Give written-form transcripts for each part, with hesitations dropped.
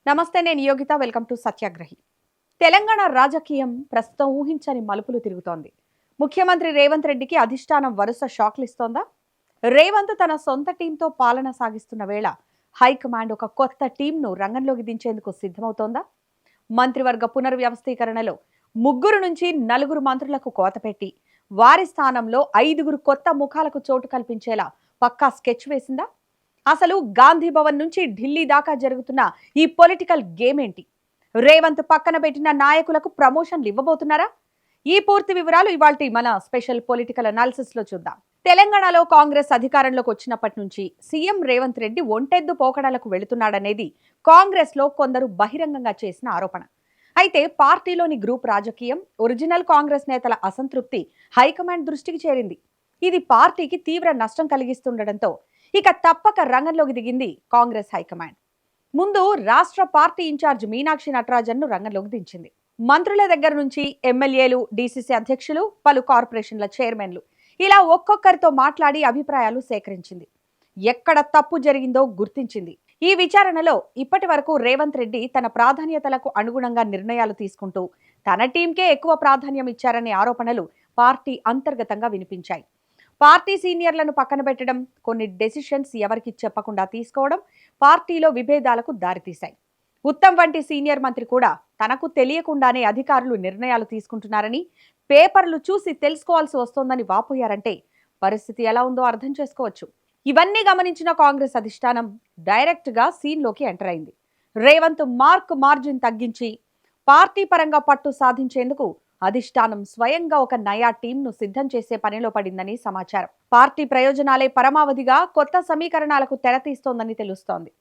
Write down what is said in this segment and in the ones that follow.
నమస్తే, నేను Yogita. Welcome to సత్యాగ్రహి. Telangana రాజకీయం ప్రస్తుతం ఊహించని మలుపులు తిరుగుతోంది. ముఖ్యమంత్రి రేవంత్ రెడ్డికి అధిష్టానం వరుస షాక్లు ఇస్తోందా? రేవంత్ తన సొంత టీంతో పాలన సాగిస్తున్న వేళ హైకమాండ్ ఒక కొత్త టీంను రంగంలోకి దించేందుకు సిద్ధమవుతోందా? మంత్రివర్గ పునర్వ్యవస్థీకరణలో 3 నుంచి 4 మంత్రులకు కోత పెట్టి వారి స్థానంలో 5 కొత్త ముఖాలకు చోటు కల్పించేలా పక్కా స్కెచ్ వేసిందా? అసలు గాంధీ భవన్ నుంచి ఢిల్లీ దాకా జరుగుతున్న ఈ పొలిటికల్ గేమ్ ఏంటి? రేవంత్ పక్కన పెట్టిన నాయకులకు ప్రమోషన్లు ఇవ్వబోతున్నారా? ఈ పూర్తి వివరాలు ఇవాల్టి మన స్పెషల్ పొలిటికల్ అనాలిసిస్ లో చూద్దాం. తెలంగాణలో కాంగ్రెస్ అధికారంలోకి వచ్చినప్పటి నుంచి సీఎం రేవంత్ రెడ్డి ఒంటెద్దు పోకడలకు వెళుతున్నాడనేది కాంగ్రెస్ లో కొందరు బహిరంగంగా చేసిన ఆరోపణ. అయితే పార్టీలోని గ్రూప్ రాజకీయం, ఒరిజినల్ కాంగ్రెస్ నేతల అసంతృప్తి హైకమాండ్ దృష్టికి చేరింది. ఇది పార్టీకి తీవ్ర నష్టం కలిగిస్తుండటంతో ఇక తప్పక రంగంలోకి దిగింది కాంగ్రెస్ హైకమాండ్. ముందు రాష్ట్ర పార్టీ ఇన్ఛార్జ్ మీనాక్షి నటరాజన్ను రంగంలోకి దించింది. మంత్రుల దగ్గర నుంచి ఎమ్మెల్యేలు, డీసీసీ అధ్యక్షులు, పలు కార్పొరేషన్ల చైర్మన్లు ఇలా ఒక్కొక్కరితో మాట్లాడి అభిప్రాయాలు సేకరించింది. ఎక్కడ తప్పు జరిగిందో గుర్తించింది. ఈ విచారణలో ఇప్పటి వరకు రేవంత్ రెడ్డి తన ప్రాధాన్యతలకు అనుగుణంగా నిర్ణయాలు తీసుకుంటూ తన టీంకే ఎక్కువ ప్రాధాన్యం ఇచ్చారనే ఆరోపణలు పార్టీ అంతర్గతంగా వినిపించాయి. పార్టీ సీనియర్లను పక్కన పెట్టడం, కొన్ని డెసిషన్స్ ఎవరికి చెప్పకుండా తీసుకోవడం పార్టీలో విభేదాలకు దారితీశాయి. ఉత్తమ్ వంటి సీనియర్ మంత్రి కూడా తనకు తెలియకుండానే అధికారులు నిర్ణయాలు తీసుకుంటున్నారని, పేపర్లు చూసి తెలుసుకోవాల్సి వస్తోందని వాపోయారంటే పరిస్థితి ఎలా ఉందో అర్థం చేసుకోవచ్చు. ఇవన్నీ గమనించిన కాంగ్రెస్ అధిష్టానం డైరెక్ట్ గా సీన్లోకి ఎంటర్ అయింది. రేవంత్ మార్జిన్ తగ్గించి పార్టీ పరంగా పట్టు సాధించేందుకు అధిష్టానం స్వయంగా ఒక నయా టీంను సిద్ధం చేసే పనిలో పడిందని సమాచారం. పార్టీ ప్రయోజనాలే పరమావధిగా కొత్త సమీకరణాలకు తెరతీస్తోందని తెలుస్తోంది.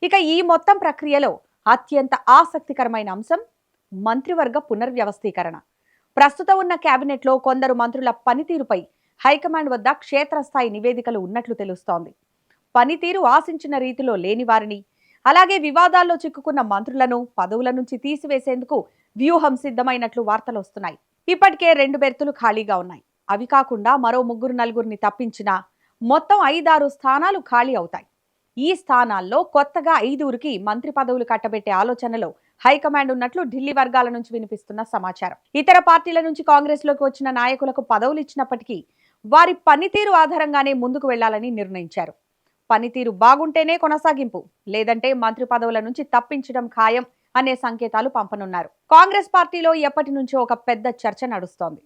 ఇక ఈ మొత్తం ప్రక్రియలో అత్యంత ఆసక్తికరమైన అంశం మంత్రివర్గ పునర్వ్యవస్థీకరణ. ప్రస్తుతం ఉన్న కేబినెట్లో కొందరు మంత్రుల పనితీరుపై హైకమాండ్ వద్ద క్షేత్రస్థాయి నివేదికలు ఉన్నట్లు తెలుస్తోంది. పనితీరు ఆశించిన రీతిలో లేని వారిని, అలాగే వివాదాల్లో చిక్కుకున్న మంత్రులను పదవుల నుంచి తీసివేసేందుకు వ్యూహం సిద్ధమైనట్లు వార్తలు వస్తున్నాయి. ఇప్పటికే 2 బెర్తులు ఖాళీగా ఉన్నాయి. అవి కాకుండా మరో 3-4 తప్పించినా మొత్తం 5-6 స్థానాలు ఖాళీ అవుతాయి. ఈ స్థానాల్లో కొత్తగా 5కి మంత్రి పదవులు కట్టబెట్టే ఆలోచనలో హైకమాండ్ ఉన్నట్లు ఢిల్లీ వర్గాల నుంచి వినిపిస్తున్న సమాచారం. ఇతర పార్టీల నుంచి కాంగ్రెస్ లోకి వచ్చిన నాయకులకు పదవులు ఇచ్చినప్పటికీ వారి పనితీరు ఆధారంగానే ముందుకు వెళ్లాలని నిర్ణయించారు. పనితీరు బాగుంటేనే కొనసాగింపు, లేదంటే మంత్రి పదవుల నుంచి తప్పించడం ఖాయం అనే సంకేతాలు పంపనున్నారు. కాంగ్రెస్ పార్టీలో ఎప్పటి నుంచో ఒక పెద్ద చర్చ నడుస్తోంది.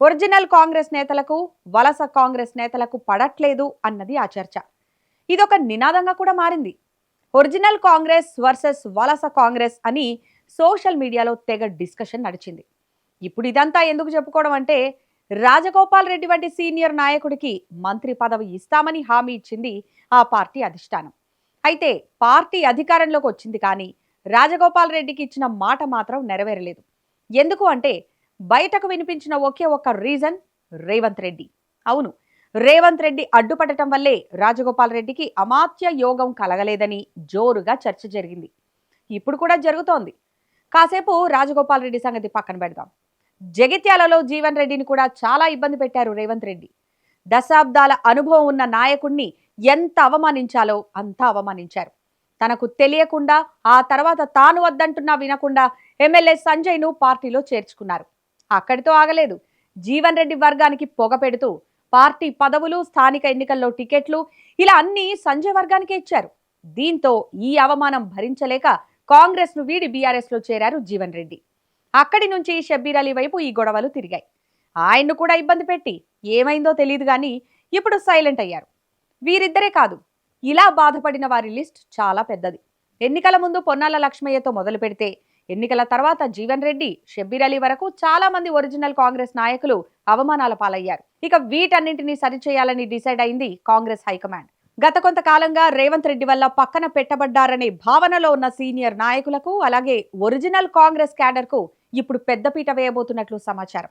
ఒరిజినల్ కాంగ్రెస్ నేతలకు, వలస కాంగ్రెస్ నేతలకు పడట్లేదు అన్నది ఆ చర్చ. ఇదొక నినాదంగా కూడా మారింది. ఒరిజినల్ కాంగ్రెస్ వర్సెస్ వలస కాంగ్రెస్ అని సోషల్ మీడియాలో తెగ డిస్కషన్ నడిచింది. ఇప్పుడు ఇదంతా ఎందుకు చెప్పుకోవడం అంటే, రాజగోపాల్ రెడ్డి వంటి సీనియర్ నాయకుడికి మంత్రి పదవి ఇస్తామని హామీ ఇచ్చింది ఆ పార్టీ అధిష్టానం. అయితే పార్టీ అధికారంలోకి వచ్చింది, కానీ రాజగోపాల్ రెడ్డికి ఇచ్చిన మాట మాత్రం నెరవేరలేదు. ఎందుకు అంటే బయటకు వినిపించిన ఒకే ఒక్క రీజన్ రేవంత్ రెడ్డి. అవును, రేవంత్ రెడ్డి అడ్డుపడటం వల్లే రాజగోపాల్ రెడ్డికి అమాత్య యోగం కలగలేదని జోరుగా చర్చ జరిగింది. ఇప్పుడు కూడా జరుగుతోంది. కాసేపు రాజగోపాల్ రెడ్డి సంగతి పక్కన పెడదాం. జగిత్యాలలో జీవన్ రెడ్డిని కూడా చాలా ఇబ్బంది పెట్టారు రేవంత్ రెడ్డి. దశాబ్దాల అనుభవం ఉన్న నాయకుణ్ణి ఎంత అవమానించాలో అంతా అవమానించారు. తనకు తెలియకుండా, ఆ తర్వాత తాను వద్దంటున్నా వినకుండా ఎమ్మెల్యే సంజయ్ను పార్టీలో చేర్చుకున్నారు. అక్కడితో ఆగలేదు. జీవన్ రెడ్డి వర్గానికి పొగ పెడుతూ పార్టీ పదవులు, స్థానిక ఎన్నికల్లో టికెట్లు ఇలా అన్ని సంజయ్ వర్గానికే ఇచ్చారు. దీంతో ఈ అవమానం భరించలేక కాంగ్రెస్ ను వీడి బీఆర్ఎస్ లో చేరారు జీవన్ రెడ్డి. అక్కడి నుంచి షబ్బీర్ అలీ వైపు ఈ గొడవలు తిరిగాయి. ఆయన్ను కూడా ఇబ్బంది పెట్టి ఏమైందో తెలియదు కానీ ఇప్పుడు సైలెంట్ అయ్యారు. వీరిద్దరే కాదు, ఇలా బాధపడిన వారి లిస్ట్ చాలా పెద్దది. ఎన్నికల ముందు పొన్నాల లక్ష్మయ్యతో మొదలు పెడితే ఎన్నికల తర్వాత జీవన్ రెడ్డి, షబ్బీర్ అలీ వరకు చాలా మంది ఒరిజినల్ కాంగ్రెస్ నాయకులు అవమానాల పాలయ్యారు. ఇక వీటన్నింటినీ సరిచేయాలని డిసైడ్ అయింది కాంగ్రెస్ హైకమాండ్. గత కొంతకాలంగా రేవంత్ రెడ్డి వల్ల పక్కన పెట్టబడ్డారనే భావనలో ఉన్న సీనియర్ నాయకులకు, అలాగే ఒరిజినల్ కాంగ్రెస్ క్యాడర్ కు ఇప్పుడు పెద్దపీట వేయబోతున్నట్లు సమాచారం.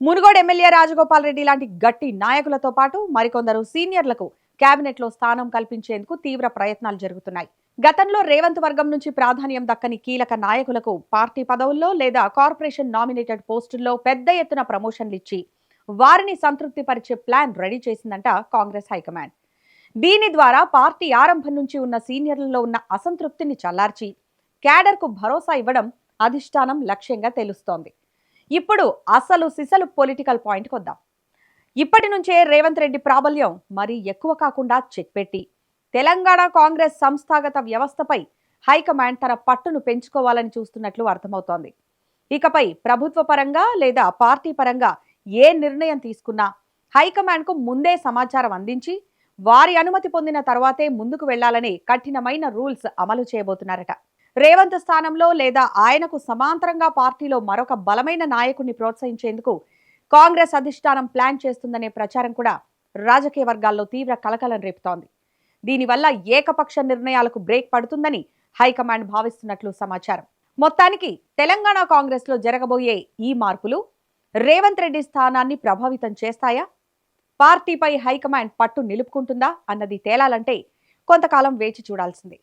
మునుగోడు ఎమ్మెల్యే రాజగోపాల్ రెడ్డి లాంటి గట్టి నాయకులతో పాటు మరికొందరు సీనియర్లకు కేబినెట్ లో స్థానం కల్పించేందుకు తీవ్ర ప్రయత్నాలు జరుగుతున్నాయి. గతంలో రేవంత్ వర్గం నుంచి ప్రాధాన్యం దక్కని కీలక నాయకులకు పార్టీ పదవుల్లో లేదా కార్పొరేషన్ నామినేటెడ్ పోస్టుల్లో పెద్ద ఎత్తున ప్రమోషన్లు ఇచ్చి వారిని సంతృప్తి పరిచే ప్లాన్ రెడీ చేసిందంట కాంగ్రెస్ హైకమాండ్. దీని ద్వారా పార్టీ ఆరంభం నుంచి ఉన్న సీనియర్లలో ఉన్న అసంతృప్తిని చల్లార్చి క్యాడర్కు భరోసా ఇవ్వడం అధిష్టానం లక్ష్యంగా తెలుస్తోంది. ఇప్పుడు అసలు సిసలు పొలిటికల్ పాయింట్కి వద్దాం. ఇప్పటి నుంచే రేవంత్ రెడ్డి ప్రాబల్యం మరీ ఎక్కువ కాకుండా చెక్ పెట్టి తెలంగాణ కాంగ్రెస్ సంస్థాగత వ్యవస్థపై హైకమాండ్ తన పట్టును పెంచుకోవాలని చూస్తున్నట్లు అర్థమవుతోంది. ఇకపై ప్రభుత్వ పరంగా లేదా పార్టీ పరంగా ఏ నిర్ణయం తీసుకున్నా హైకమాండ్కు ముందే సమాచారం అందించి వారి అనుమతి పొందిన తర్వాతే ముందుకు వెళ్లాలని కఠినమైన రూల్స్ అమలు చేయబోతున్నారట. రేవంత్ స్థానంలో లేదా ఆయనకు సమాంతరంగా పార్టీలో మరొక బలమైన నాయకుడిని ప్రోత్సహించేందుకు కాంగ్రెస్ అధిష్టానం ప్లాన్ చేస్తుందనే ప్రచారం కూడా రాజకీయ వర్గాల్లో తీవ్ర కలకలం రేపుతోంది. దీనివల్ల ఏకపక్ష నిర్ణయాలకు బ్రేక్ పడుతుందని హైకమాండ్ భావిస్తున్నట్లు సమాచారం. మొత్తానికి తెలంగాణ కాంగ్రెస్ లో జరగబోయే ఈ మార్పులు రేవంత్ రెడ్డి స్థానాన్ని ప్రభావితం చేస్తాయా, పార్టీపై హైకమాండ్ పట్టు నిలుపుకుంటుందా అన్నది తేలాలంటే కొంతకాలం వేచి చూడాల్సిందే.